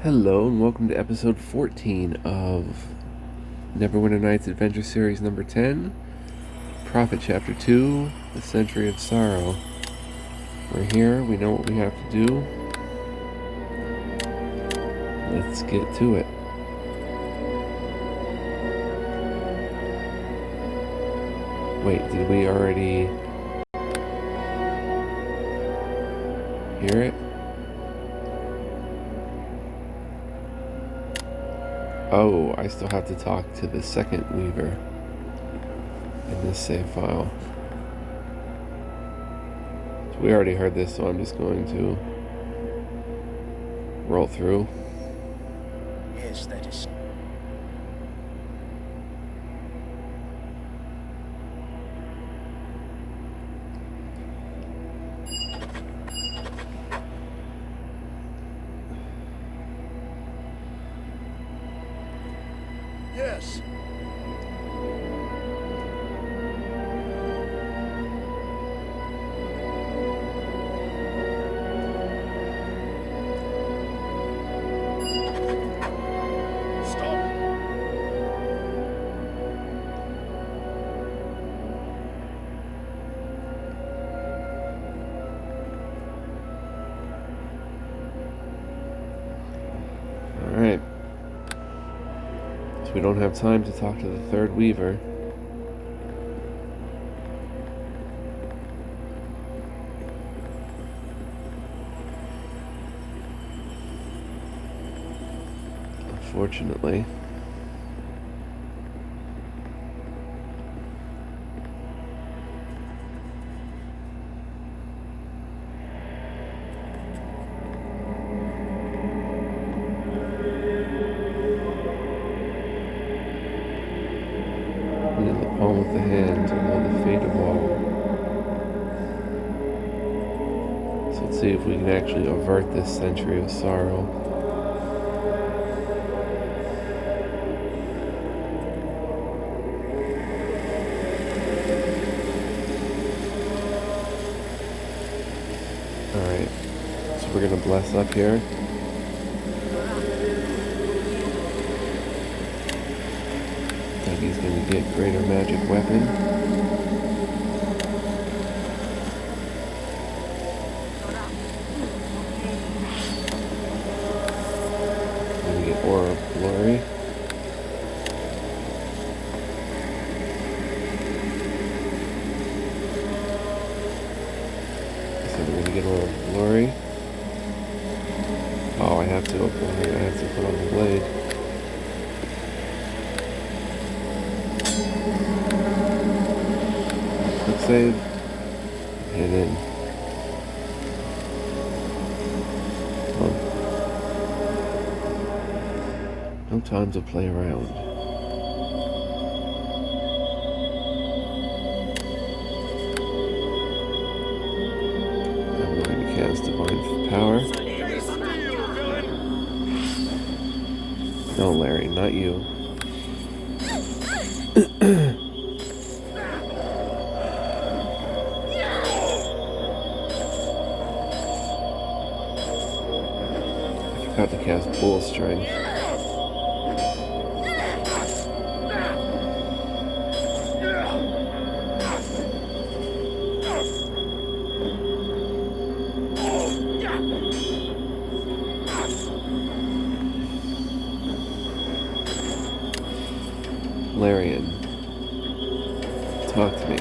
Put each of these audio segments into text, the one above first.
Hello and welcome to episode 14 of Neverwinter Nights Adventure Series number 10, Prophet Chapter 2, The Century of Sorrow. We're here, we know what we have to do. Let's get to it. Wait, did we already hear it? Oh, I still have to talk to the second Weaver in this save file. So we already heard this, so I'm just going to roll through. Yes, that is. Yes. Stop. Alright. So we don't have time to talk to the third Weaver. Unfortunately. And in the palm of the hand, although the fate of all. So let's see if we can actually avert this century of sorrow. Alright, so we're gonna bless up here. He's going to get greater magic weapon. Going to get Aura of Glory. So we're going to get Aura of Glory. Oh, I have to put on the blade. Quick save. And then. No time to play around. I'm going to cast Divine Power. No, Larry, not you. I forgot to cast Bull Strength. Larian, talk to me.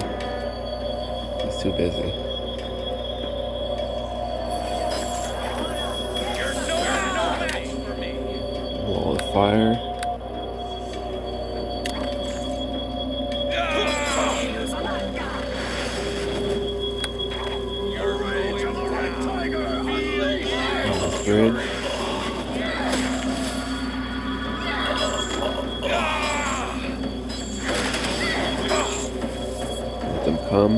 He's too busy. Wall of Fire. Bridge. Let them come.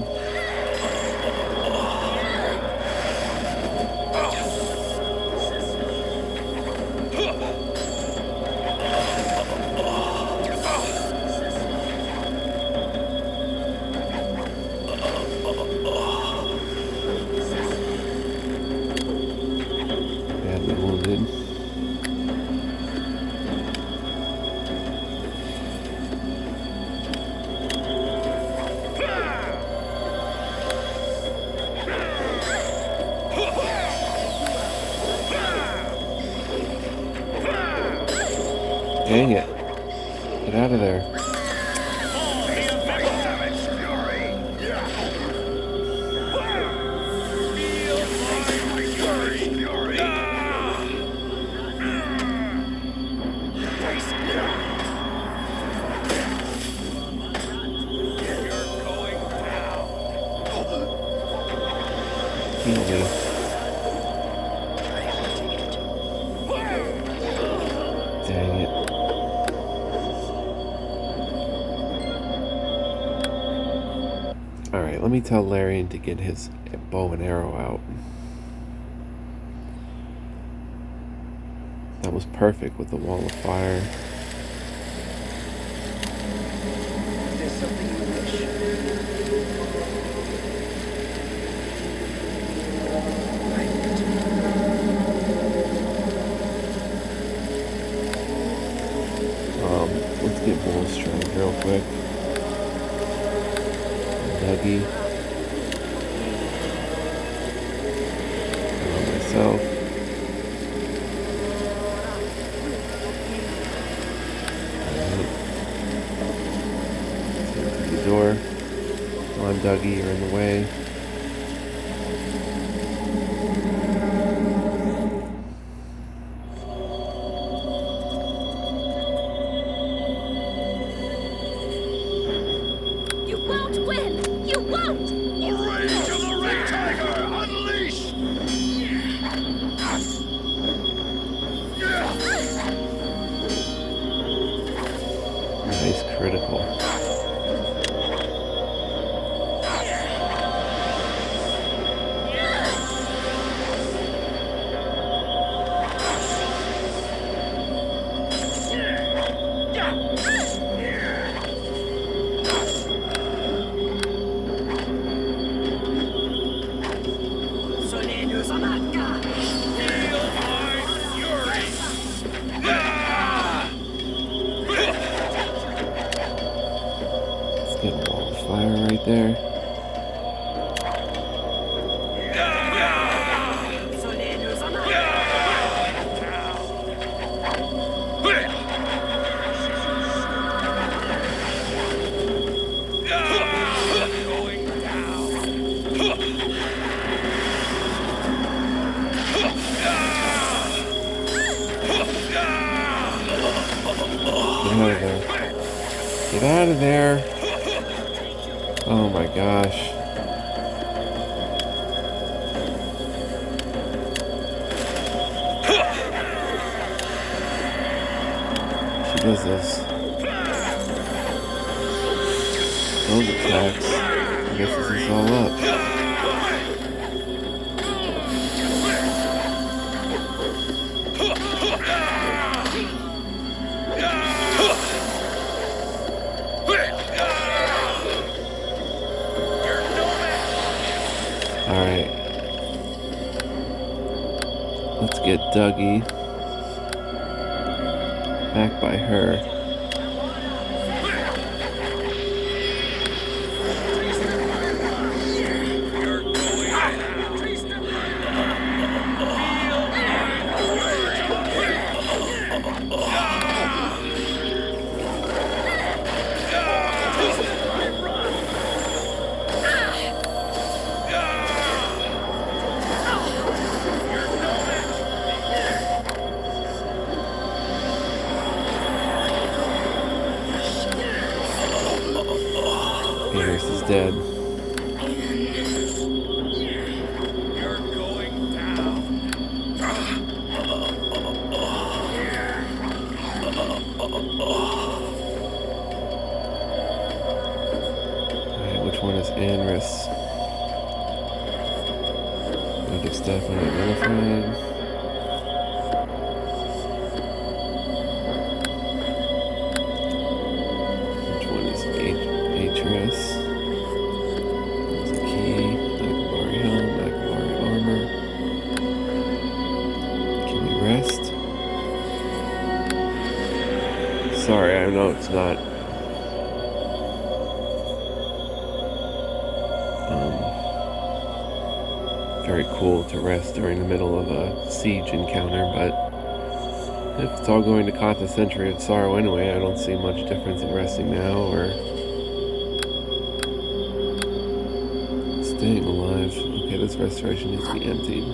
Badly wounded. Dang it. Get out of there. Easy. Dang it. Alright, let me tell Larian to get his bow and arrow out. That was perfect with the wall of fire. There's something you Let's get Wellspring real quick. Dougie. Myself. To the door. Come on, Dougie, you're in the way. You won't win! You won't! The rage of the red tiger unleashed! Nice critical. Let's get a wall of fire right there. Get out of there. Oh my gosh. She does those attacks. I guess this is all up. Alright. Let's get Dougie back by her. Pierce is dead. You're going down. Alright, which one is Anris? Magic staff unidentified. Which one is Atris? There's a key. Magabari helm, Magabari armor. Can we rest? Sorry, I know it's not very cool to rest during the middle of a siege encounter, but If it's all going to count the Century of Sorrow anyway, I don't see much difference in resting now or staying alive. Okay, this restoration needs to be emptied.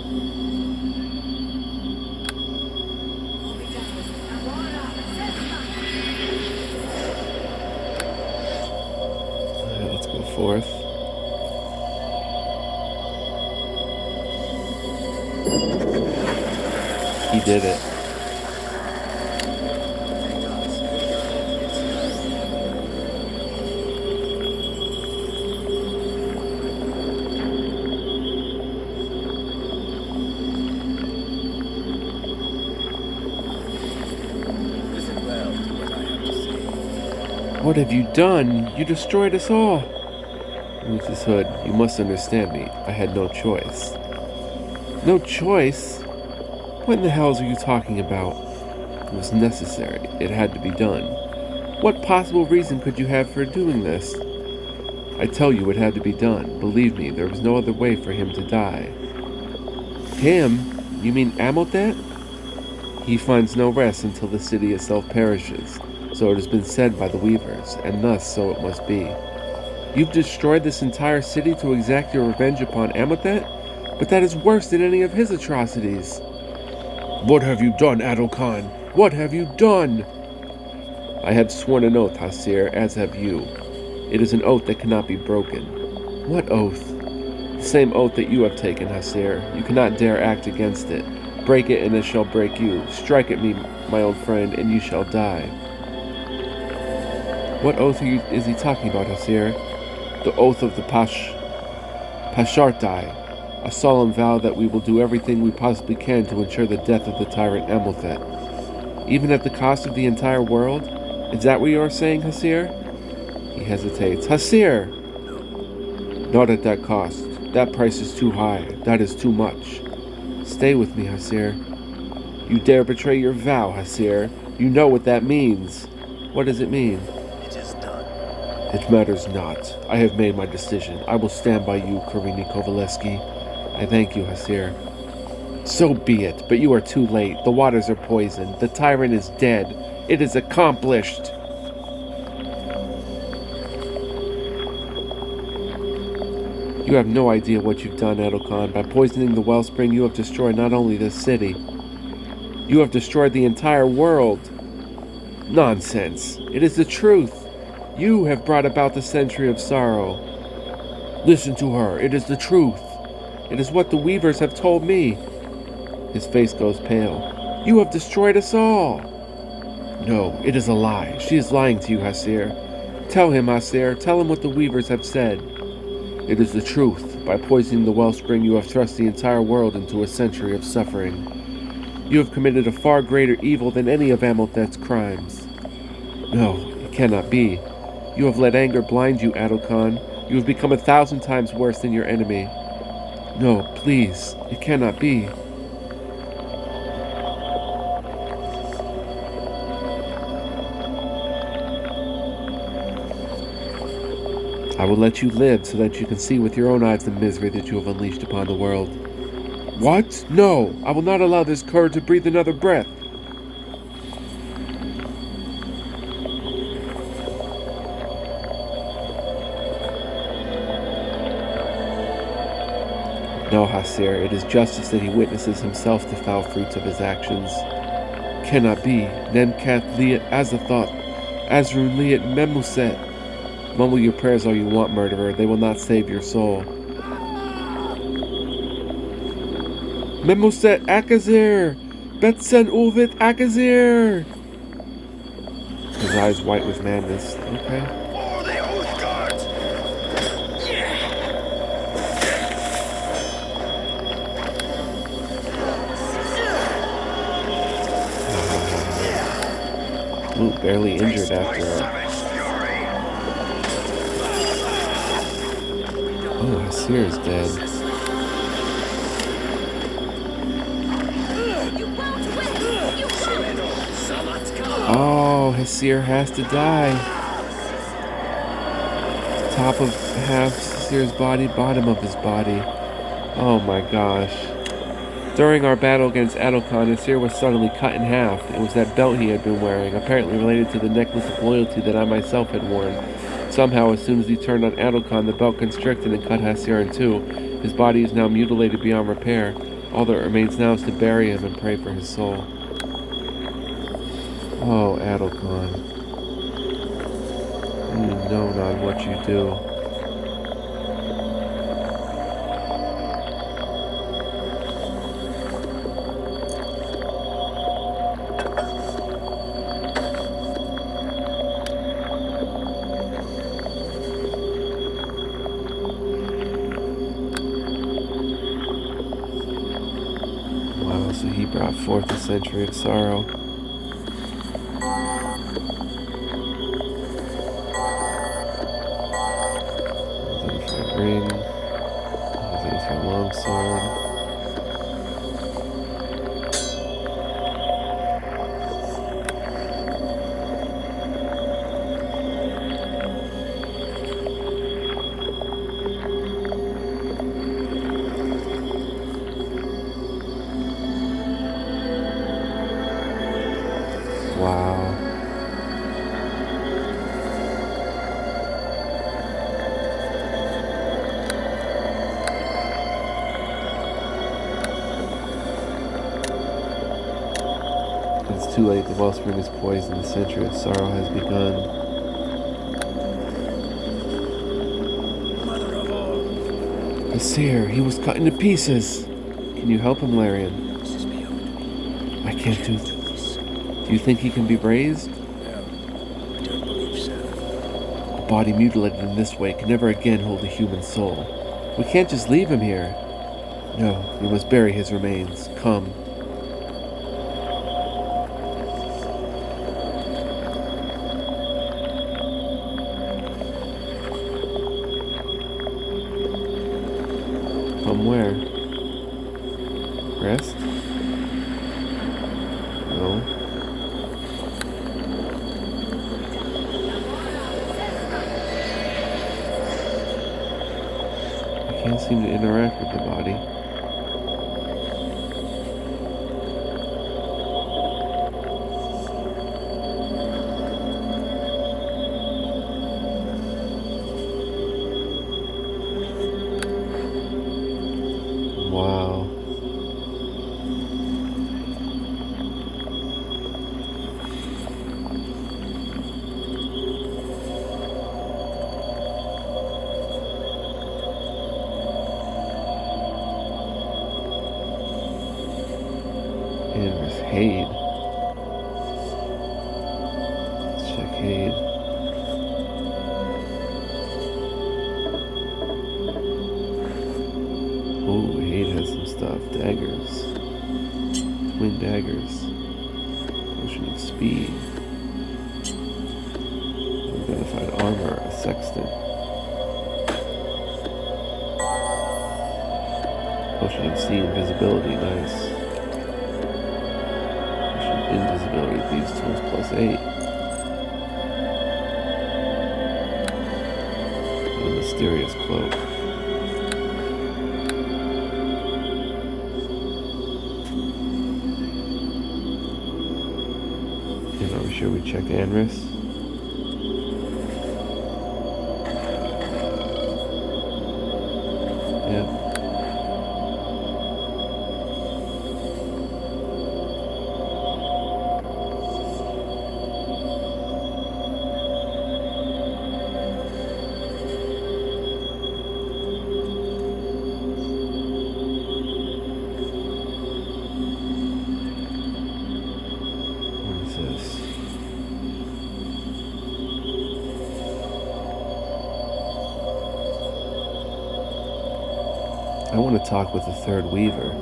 Alright, let's go forth. He did it. Listen well to what I have to say. What have you done? You destroyed us all. Mrs. Hood, you must understand me. I had no choice. No choice? What in the hells are you talking about? It was necessary. It had to be done. What possible reason could you have for doing this? I tell you it had to be done. Believe me, there was no other way for him to die. Him? You mean Amotet? He finds no rest until the city itself perishes. So it has been said by the weavers, and thus so it must be. You've destroyed this entire city to exact your revenge upon Amotet? But that is worse than any of his atrocities. What have you done, Adil Khan? What have you done? I have sworn an oath, Hasir, as have you. It is an oath that cannot be broken. What oath? The same oath that you have taken, Hasir. You cannot dare act against it. Break it and it shall break you. Strike at me, my old friend, and you shall die. What oath is he talking about, Hasir? The oath of the Pashartai. A solemn vow that we will do everything we possibly can to ensure the death of the tyrant Amotet. Even at the cost of the entire world? Is that what you are saying, Hasir? He hesitates. Hasir! Not at that cost. That price is too high. That is too much. Stay with me, Hasir. You dare betray your vow, Hasir. You know what that means. What does it mean? It is done. It matters not. I have made my decision. I will stand by you, Karini Kovaleski. I thank you, Hasir. So be it, but you are too late. The waters are poisoned. The tyrant is dead. It is accomplished. You have no idea what you've done, Adil Khan. By poisoning the Wellspring, you have destroyed not only this city, you have destroyed the entire world. Nonsense. It is the truth. You have brought about the Century of Sorrow. Listen to her. It is the truth. It is what the weavers have told me. His face goes pale. You have destroyed us all. No, it is a lie. She is lying to you, Hasir. Tell him, Hasir. Tell him what the weavers have said. It is the truth. By poisoning the Wellspring, you have thrust the entire world into a century of suffering. You have committed a far greater evil than any of Amotet's crimes. No, it cannot be. You have let anger blind you, Adil Khan. You have become 1,000 times worse than your enemy. No, please, it cannot be. I will let you live so that you can see with your own eyes the misery that you have unleashed upon the world. What? No, I will not allow this cur to breathe another breath. No, Hasir, it is justice that he witnesses himself the foul fruits of his actions. Cannot be. Nemkath liat Azathoth, Azrun liat Memuset. Mumble your prayers all you want, murderer. They will not save your soul. Memuset Akazir! Betsen Ulvit Akazir! His eyes white with madness. Okay. For the Oath Guards! Ooh, barely injured after all. Oh, Hasir is dead. You won't win! You won't! Oh, Hasir has to die. Top of half Hasir's body, bottom of his body. Oh my gosh. During our battle against Adokon, Nasir was suddenly cut in half. It was that belt he had been wearing, apparently related to the necklace of loyalty that I myself had worn. Somehow, as soon as he turned on Adokon, the belt constricted and cut Hasir in two. His body is now mutilated beyond repair. All that remains now is to bury him and pray for his soul. Oh, Adokon. You know not what you do. Wow, so he brought forth a century of sorrow. Identified ring. Identified longsword. Wow. It's too late. The Wellspring is poisoned. The century of sorrow has begun. Mother of all. Hasir, he was cut into pieces. Can you help him, Larian? This is beyond me. I can't do this. Do you think he can be raised? No, I don't believe so. A body mutilated in this way can never again hold a human soul. We can't just leave him here. No, we must bury his remains. Come. Come where? Rest? No. I can't seem to interact with the body. Wow. And there's Hade. Let's check Hade. Oh, Hade has some stuff. Daggers. Twin daggers. Potion of speed. Identified armor. A sextant. Potion of sea invisibility. Nice. Invisibility, these tools plus 8. And a mysterious cloak. And are we sure we check Anris? Yep. This. I want to talk with the third Weaver.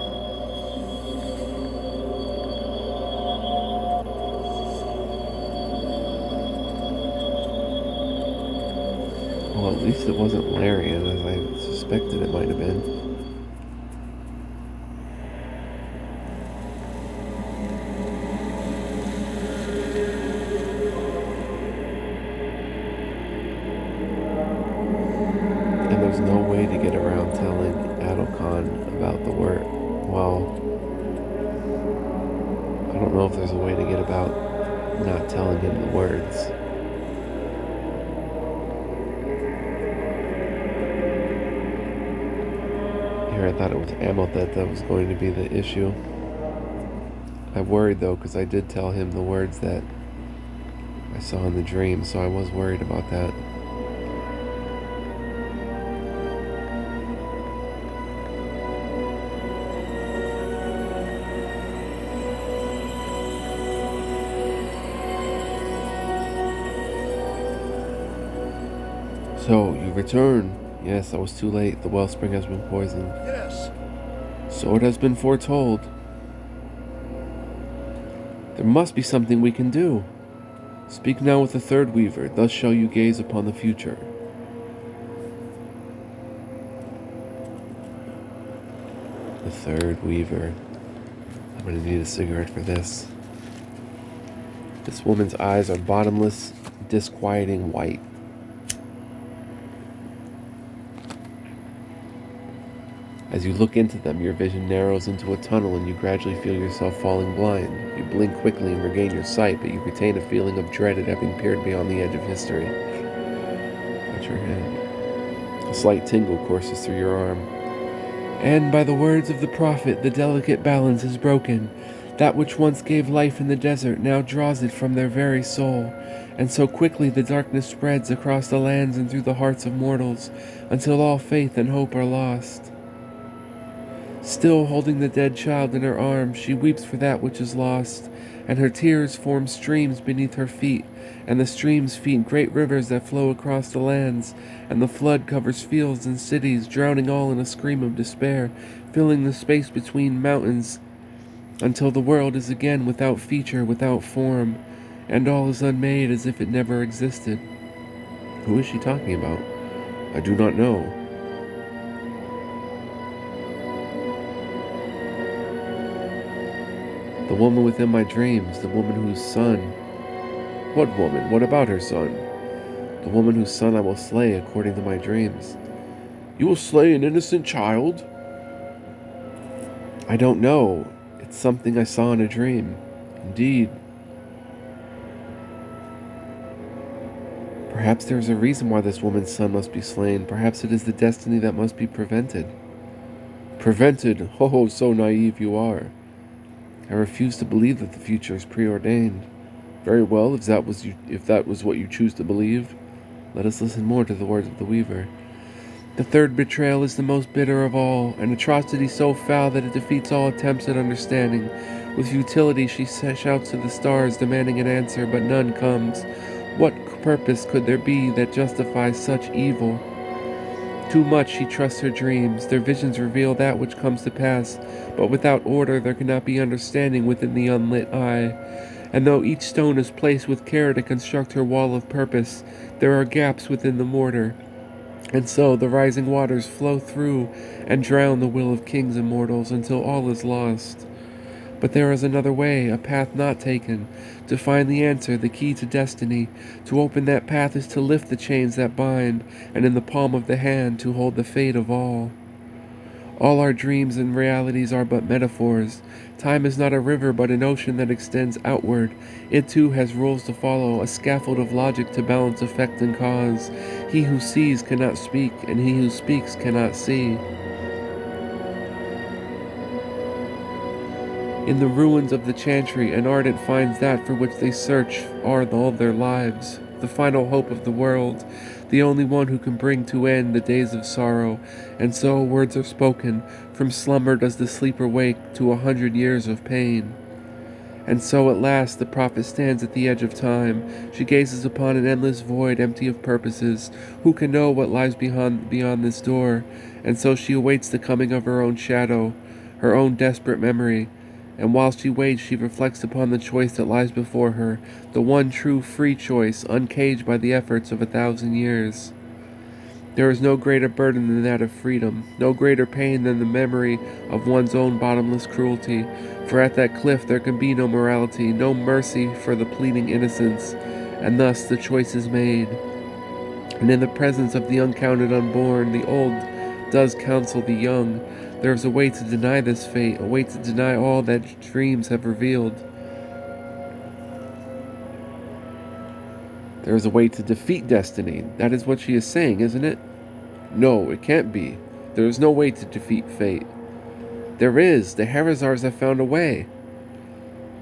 Well, at least it wasn't Larian, as I suspected it might have been. And there's no way to get around telling Adokon about the work. Well, don't know if there's a way to get about not telling him the words. Here I thought it was Amaltheth that was going to be the issue. I worried though, because I did tell him the words that I saw in the dream, so I was worried about that. So, you return. Yes, I was too late. The wellspring has been poisoned. Yes. So it has been foretold. There must be something we can do. Speak now with the third weaver, thus shall you gaze upon the future. The third weaver. I'm gonna need a cigarette for this. This woman's eyes are bottomless, disquieting white. As you look into them, your vision narrows into a tunnel and you gradually feel yourself falling blind. You blink quickly and regain your sight, but you retain a feeling of dread at having peered beyond the edge of history. At your hand. A slight tingle courses through your arm. And by the words of the prophet, the delicate balance is broken. That which once gave life in the desert now draws it from their very soul. And so quickly the darkness spreads across the lands and through the hearts of mortals, until all faith and hope are lost. Still holding the dead child in her arms, she weeps for that which is lost, and her tears form streams beneath her feet, and the streams feed great rivers that flow across the lands, and the flood covers fields and cities, drowning all in a scream of despair, filling the space between mountains, until the world is again without feature, without form, and all is unmade as if it never existed. Who is she talking about? I do not know. The woman within my dreams, the woman whose son... What woman? What about her son? The woman whose son I will slay according to my dreams. You will slay an innocent child? I don't know. It's something I saw in a dream. Indeed. Perhaps there is a reason why this woman's son must be slain. Perhaps it is the destiny that must be prevented. Prevented? Oh, so naive you are. I refuse to believe that the future is preordained. Very well, if that was what you choose to believe, let us listen more to the words of the Weaver. The third betrayal is the most bitter of all, an atrocity so foul that it defeats all attempts at understanding. With futility she shouts to the stars, demanding an answer, but none comes. What purpose could there be that justifies such evil? Too much she trusts her dreams. Their visions reveal that which comes to pass, but without order there cannot be understanding within the unlit eye. And though each stone is placed with care to construct her wall of purpose, there are gaps within the mortar. And so the rising waters flow through and drown the will of kings and mortals until all is lost. But there is another way, a path not taken, to find the answer, the key to destiny. To open that path is to lift the chains that bind, and in the palm of the hand to hold the fate of all. All our dreams and realities are but metaphors. Time is not a river, but an ocean that extends outward. It too has rules to follow, a scaffold of logic to balance effect and cause. He who sees cannot speak, and he who speaks cannot see. In the ruins of the chantry, an ardent finds that for which they search all their lives, the final hope of the world, the only one who can bring to end the days of sorrow. And so words are spoken. From slumber does the sleeper wake to 100 years of pain. And so at last the prophet stands at the edge of time. She gazes upon an endless void empty of purposes. Who can know what lies beyond this door? And so she awaits the coming of her own shadow, her own desperate memory. And while she waits, she reflects upon the choice that lies before her, the one true free choice, uncaged by the efforts of 1,000 years. There is no greater burden than that of freedom, no greater pain than the memory of one's own bottomless cruelty, for at that cliff there can be no morality, no mercy for the pleading innocents, and thus the choice is made. And in the presence of the uncounted unborn, the old does counsel the young. There is a way to deny this fate, a way to deny all that dreams have revealed. There is a way to defeat destiny. That is what she is saying, isn't it? No, it can't be. There is no way to defeat fate. There is. The Harazars have found a way.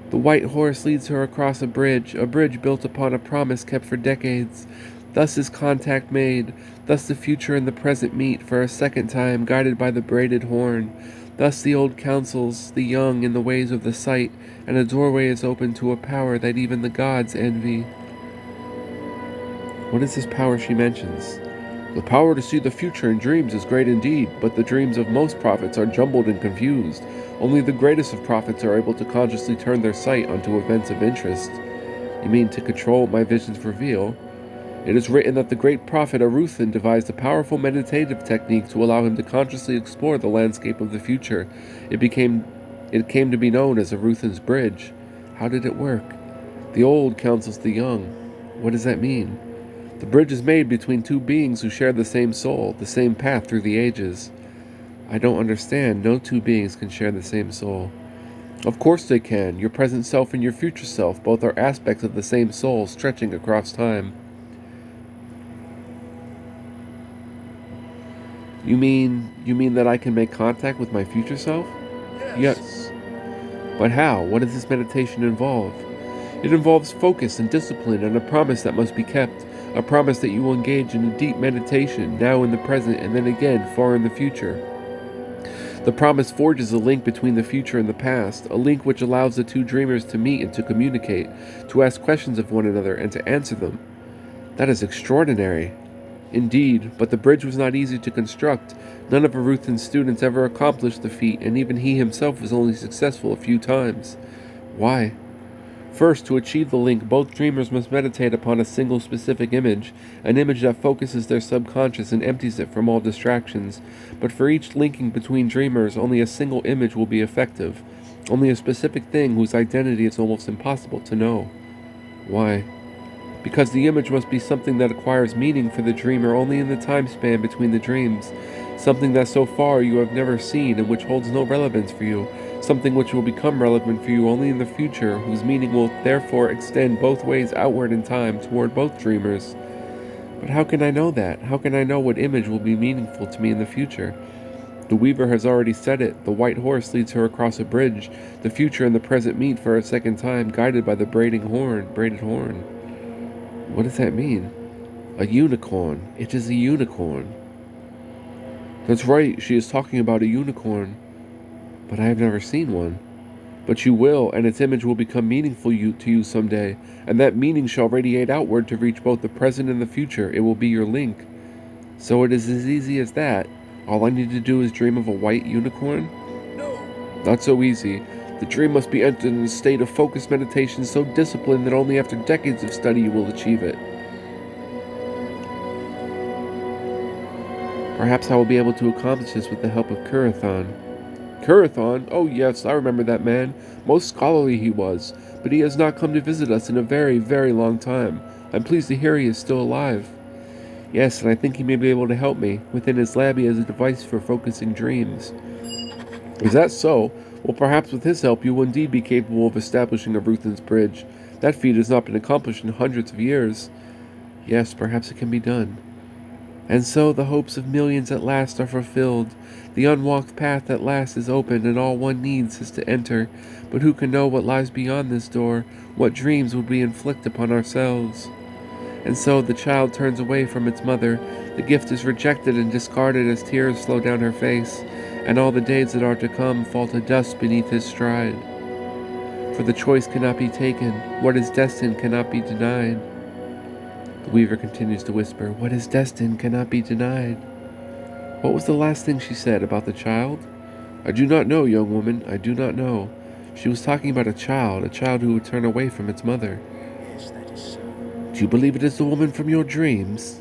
The white horse leads her across a bridge built upon a promise kept for decades. Thus is contact made. Thus the future and the present meet for a second time, guided by the braided horn. Thus the old counsels the young in the ways of the sight, and a doorway is opened to a power that even the gods envy. What is this power she mentions? The power to see the future in dreams is great indeed, but the dreams of most prophets are jumbled and confused. Only the greatest of prophets are able to consciously turn their sight onto events of interest. You mean to control what my visions reveal? It is written that the great prophet Aruthan devised a powerful meditative technique to allow him to consciously explore the landscape of the future. It came to be known as Aruthan's Bridge. How did it work? The old counsels the young. What does that mean? The bridge is made between two beings who share the same soul, the same path through the ages. I don't understand. No two beings can share the same soul. Of course they can. Your present self and your future self both are aspects of the same soul stretching across time. You mean that I can make contact with my future self? Yes. But how? What does this meditation involve? It involves focus and discipline and a promise that must be kept. A promise that you will engage in a deep meditation, now in the present and then again far in the future. The promise forges a link between the future and the past, a link which allows the two dreamers to meet and to communicate, to ask questions of one another and to answer them. That is extraordinary. Indeed, but the bridge was not easy to construct. None of Aruthan's students ever accomplished the feat, and even he himself was only successful a few times. Why? First, to achieve the link, both dreamers must meditate upon a single specific image, an image that focuses their subconscious and empties it from all distractions. But for each linking between dreamers, only a single image will be effective, only a specific thing whose identity is almost impossible to know. Why? Because the image must be something that acquires meaning for the dreamer only in the time span between the dreams, something that so far you have never seen and which holds no relevance for you, something which will become relevant for you only in the future, whose meaning will therefore extend both ways outward in time toward both dreamers. But how can I know that? How can I know what image will be meaningful to me in the future? The weaver has already said it. The white horse leads her across a bridge. The future and the present meet for a second time, guided by the braided horn. What does that mean? A unicorn. It is a unicorn. That's right, she is talking about a unicorn. But I have never seen one. But you will, and its image will become meaningful to you someday, and that meaning shall radiate outward to reach both the present and the future. It will be your link. So it is as easy as that. All I need to do is dream of a white unicorn? No. Not so easy. The dream must be entered in a state of focused meditation so disciplined that only after decades of study you will achieve it. Perhaps I will be able to accomplish this with the help of Kurathan. Kurathan? Oh yes, I remember that man. Most scholarly he was, but he has not come to visit us in a very, very long time. I'm pleased to hear he is still alive. Yes, and I think he may be able to help me. Within his lab he has a device for focusing dreams. Is that so? Well, perhaps with his help you will indeed be capable of establishing Aruthan's Bridge. That feat has not been accomplished in hundreds of years. Yes, perhaps it can be done. And so the hopes of millions at last are fulfilled. The unwalked path at last is opened, and all one needs is to enter. But who can know what lies beyond this door? What dreams would we inflict upon ourselves? And so the child turns away from its mother. The gift is rejected and discarded as tears flow down her face, and all the days that are to come fall to dust beneath his stride. For the choice cannot be taken. What is destined cannot be denied. The weaver continues to whisper, what is destined cannot be denied. What was the last thing she said about the child? I do not know, young woman, I do not know. She was talking about a child who would turn away from its mother. Yes, that is so. Do you believe it is the woman from your dreams?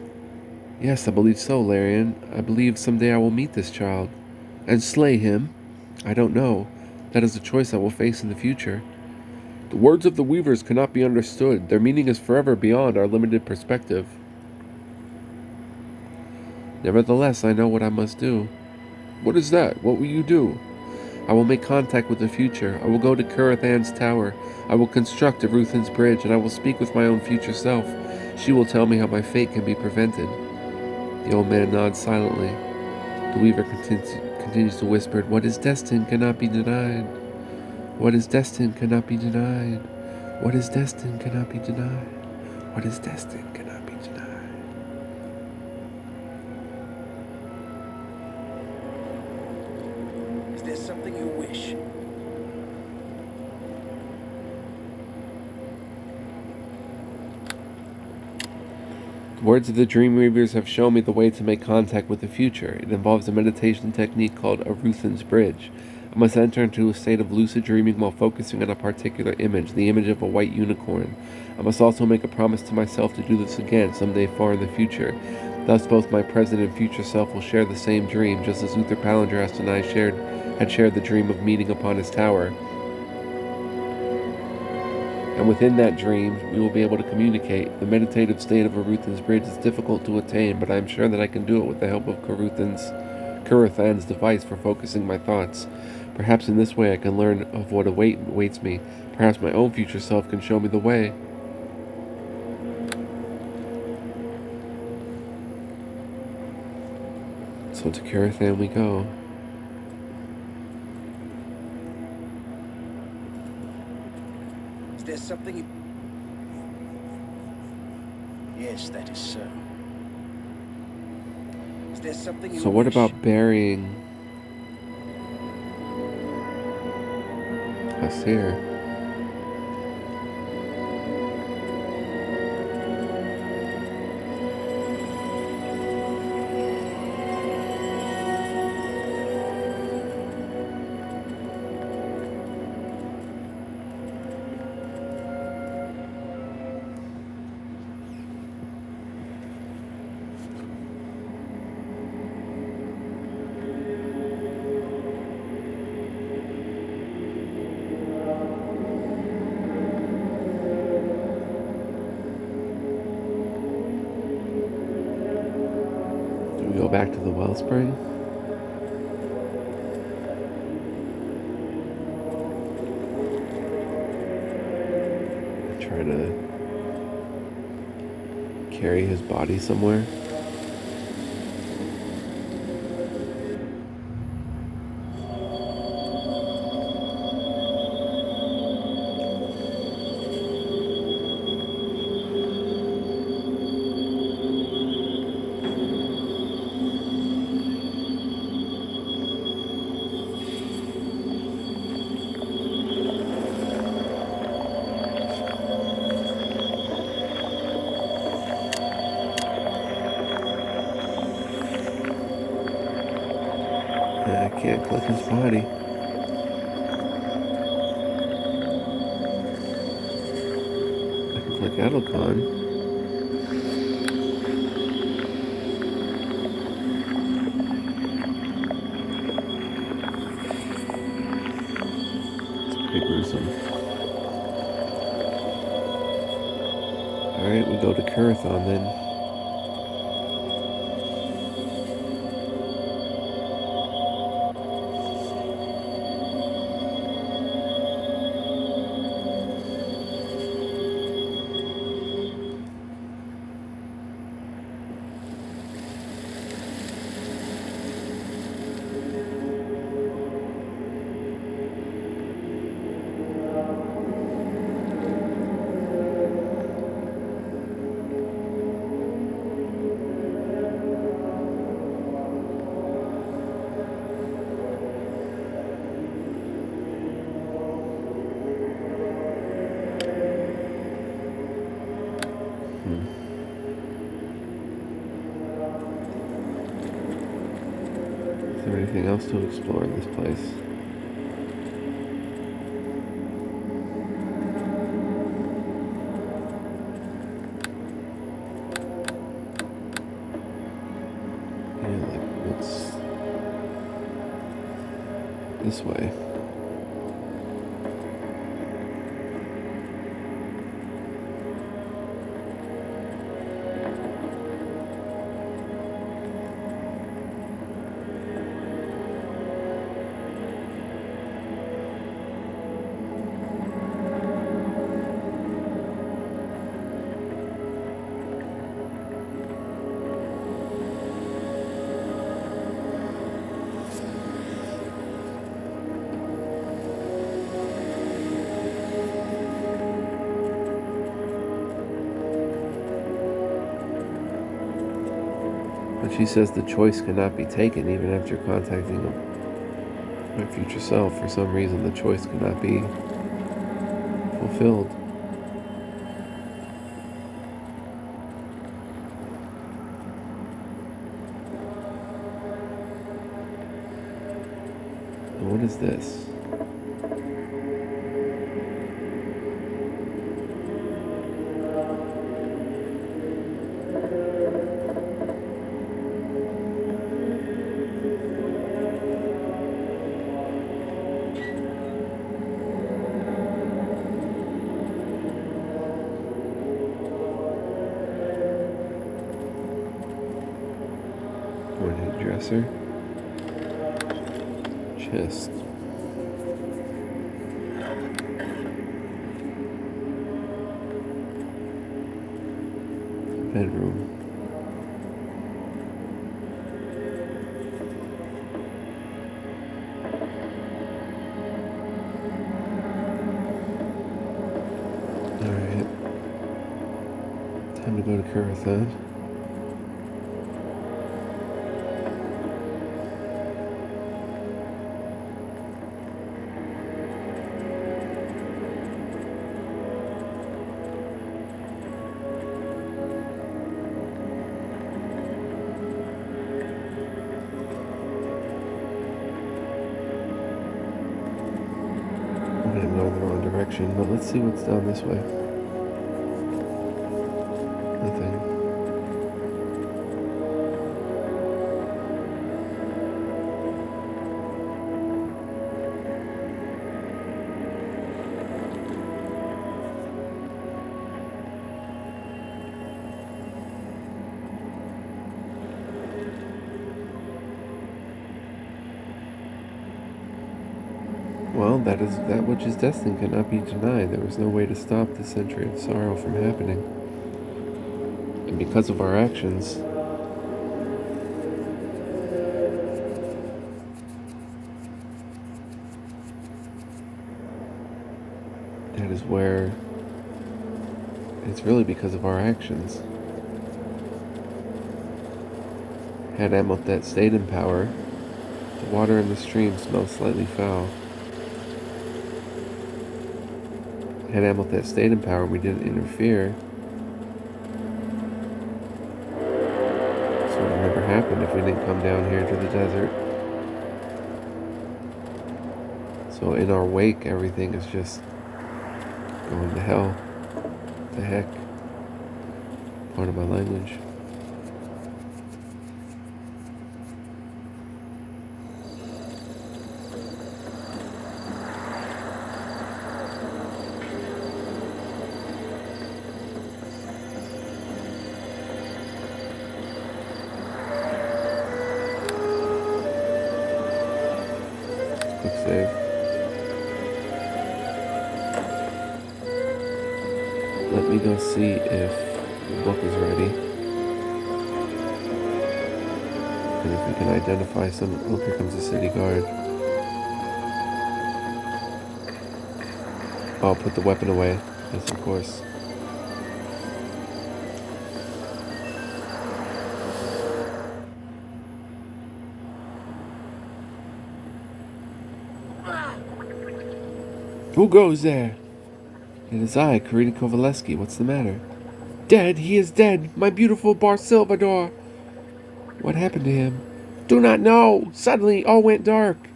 Yes, I believe so, Larian. I believe someday I will meet this child. And slay him? I don't know. That is a choice I will face in the future. The words of the weavers cannot be understood. Their meaning is forever beyond our limited perspective. Nevertheless, I know what I must do. What is that? What will you do? I will make contact with the future. I will go to Kurathan's tower. I will construct Aruthan's bridge, and I will speak with my own future self. She will tell me how my fate can be prevented. The old man nods silently. The weaver continues to whisper, "What is destined cannot be denied. What is destined cannot be denied. What is destined cannot be denied. What is destined cannot be denied." Is there something you wish? The words of the Dream Reavers have shown me the way to make contact with the future. It involves a meditation technique called a Ruthen's Bridge. I must enter into a state of lucid dreaming while focusing on a particular image, the image of a white unicorn. I must also make a promise to myself to do this again someday far in the future. Thus, both my present and future self will share the same dream, just as Uther Palindrast and I had shared the dream of meeting upon his tower. And within that dream, we will be able to communicate. The meditative state of a Ruthen's Bridge is difficult to attain, but I am sure that I can do it with the help of Kurathan's device for focusing my thoughts. Perhaps in this way I can learn of what awaits me. Perhaps my own future self can show me the way. So to Kurathan we go. Is there something you... Yes, that is so. Is there something you So what wish? about burying us here? Do we go back to the Wellspring? Try to carry his body somewhere? I can't click his body. I can click Edelcon. It's pretty gruesome. Alright, we go to Kurathan then. Is there anything else to explore in this place? Yeah, like, what's this way? She says the choice cannot be taken even after contacting my future self. For some reason, the choice cannot be fulfilled. And what is this? One dresser. Chest. Bedroom. Alright. Time to go to Kurathan. I'm going the wrong direction, but let's see what's down this way. Nothing. Well, that which is destined cannot be denied. There was no way to stop the century of sorrow from happening. And because of our actions, that is where it's really because of our actions. Had Amothet stayed in power, the water in the stream smelled slightly foul. Had Amothet stayed in power, we didn't interfere. This would have never happened if we didn't come down here to the desert. So in our wake, everything is just going to hell. The heck. Part of my language. Quick save. Let me go see if the book is ready. And if we can identify some... Oh, here comes the city guard. Oh, put the weapon away. Yes, of course. Who goes there? It is I, Karina Kovaleski. What's the matter? Dead! He is dead! My beautiful Bar Salvador! What happened to him? Do not know! Suddenly, all went dark.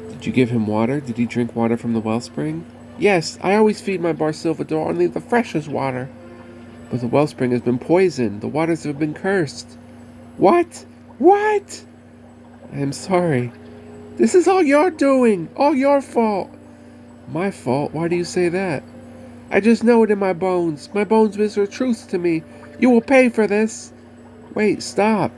Did you give him water? Did he drink water from the wellspring? Yes, I always feed my Bar Salvador only the freshest water. But the wellspring has been poisoned. The waters have been cursed. What? What? I am sorry. This is all your doing! All your fault! My fault? Why do you say that? I just know it in my bones. My bones whisper truth to me. You will pay for this. Wait, stop.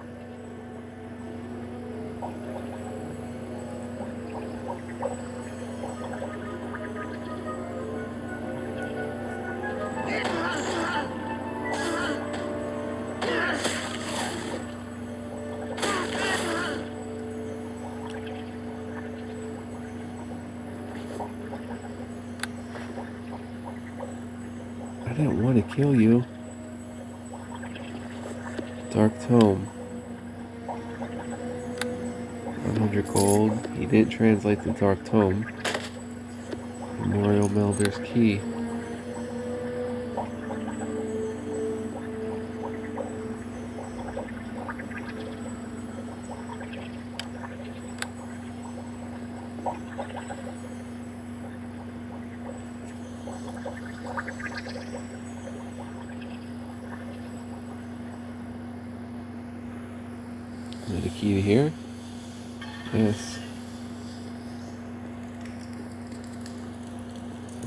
I didn't want to kill you. Dark Tome. 100 gold. He didn't translate the Dark Tome. Memorial Melder's Key. Is that a key to here? Yes.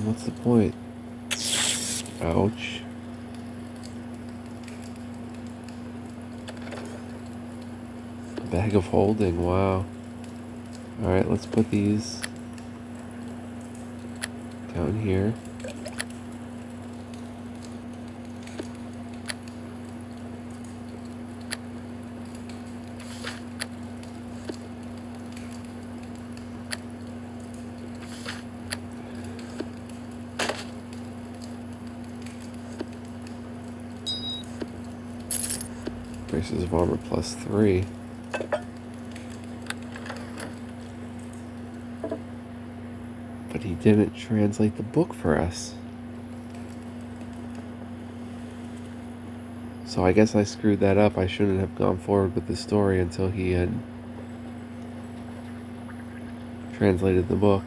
What's the point? Ouch. A bag of holding, wow. Alright, let's put these down here. Braces of armor +3. But he didn't translate the book for us. So I guess I screwed that up. I shouldn't have gone forward with the story until he had translated the book.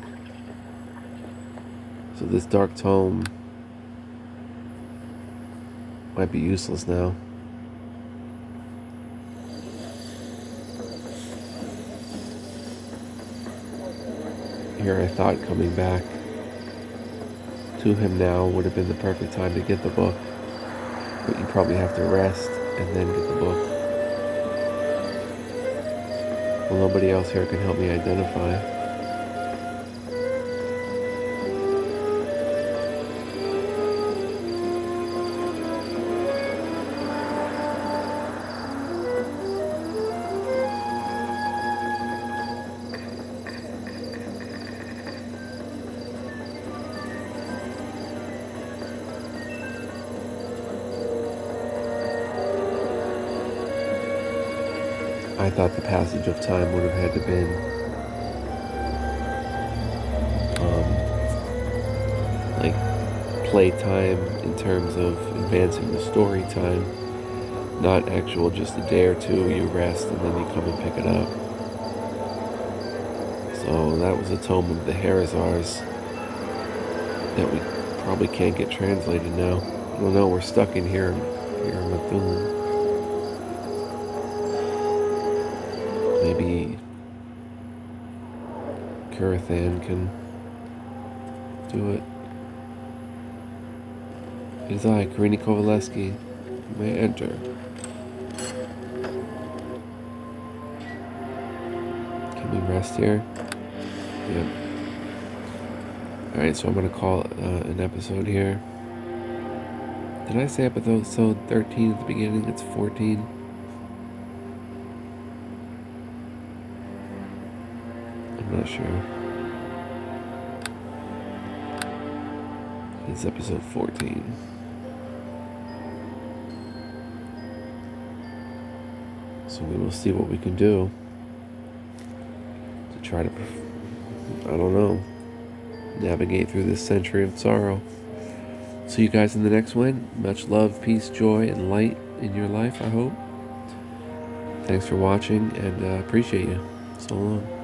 So this Dark Tome might be useless now. Here I thought coming back to him now would have been the perfect time to get the book. But you probably have to rest and then get the book. Well, nobody else here can help me identify. I thought the passage of time would have had to been like playtime in terms of advancing the story time, not actual just a day or two you rest and then you come and pick it up. So that was a tome of the Harazars that we probably can't get translated now. I don't know, we're stuck in here in Bethune. Maybe Kurathan can do it. It is I, Karini Kovaleski. You may enter. Can we rest here? Yep. Alright, so I'm going to call an episode here. Did I say episode 13 at the beginning? It's 14. I'm not sure. It's episode 14. So we will see what we can do to try to, I don't know, navigate through this century of sorrow. See you guys in the next one. Much love, peace, joy, and light in your life, I hope. Thanks for watching, and appreciate you. So long.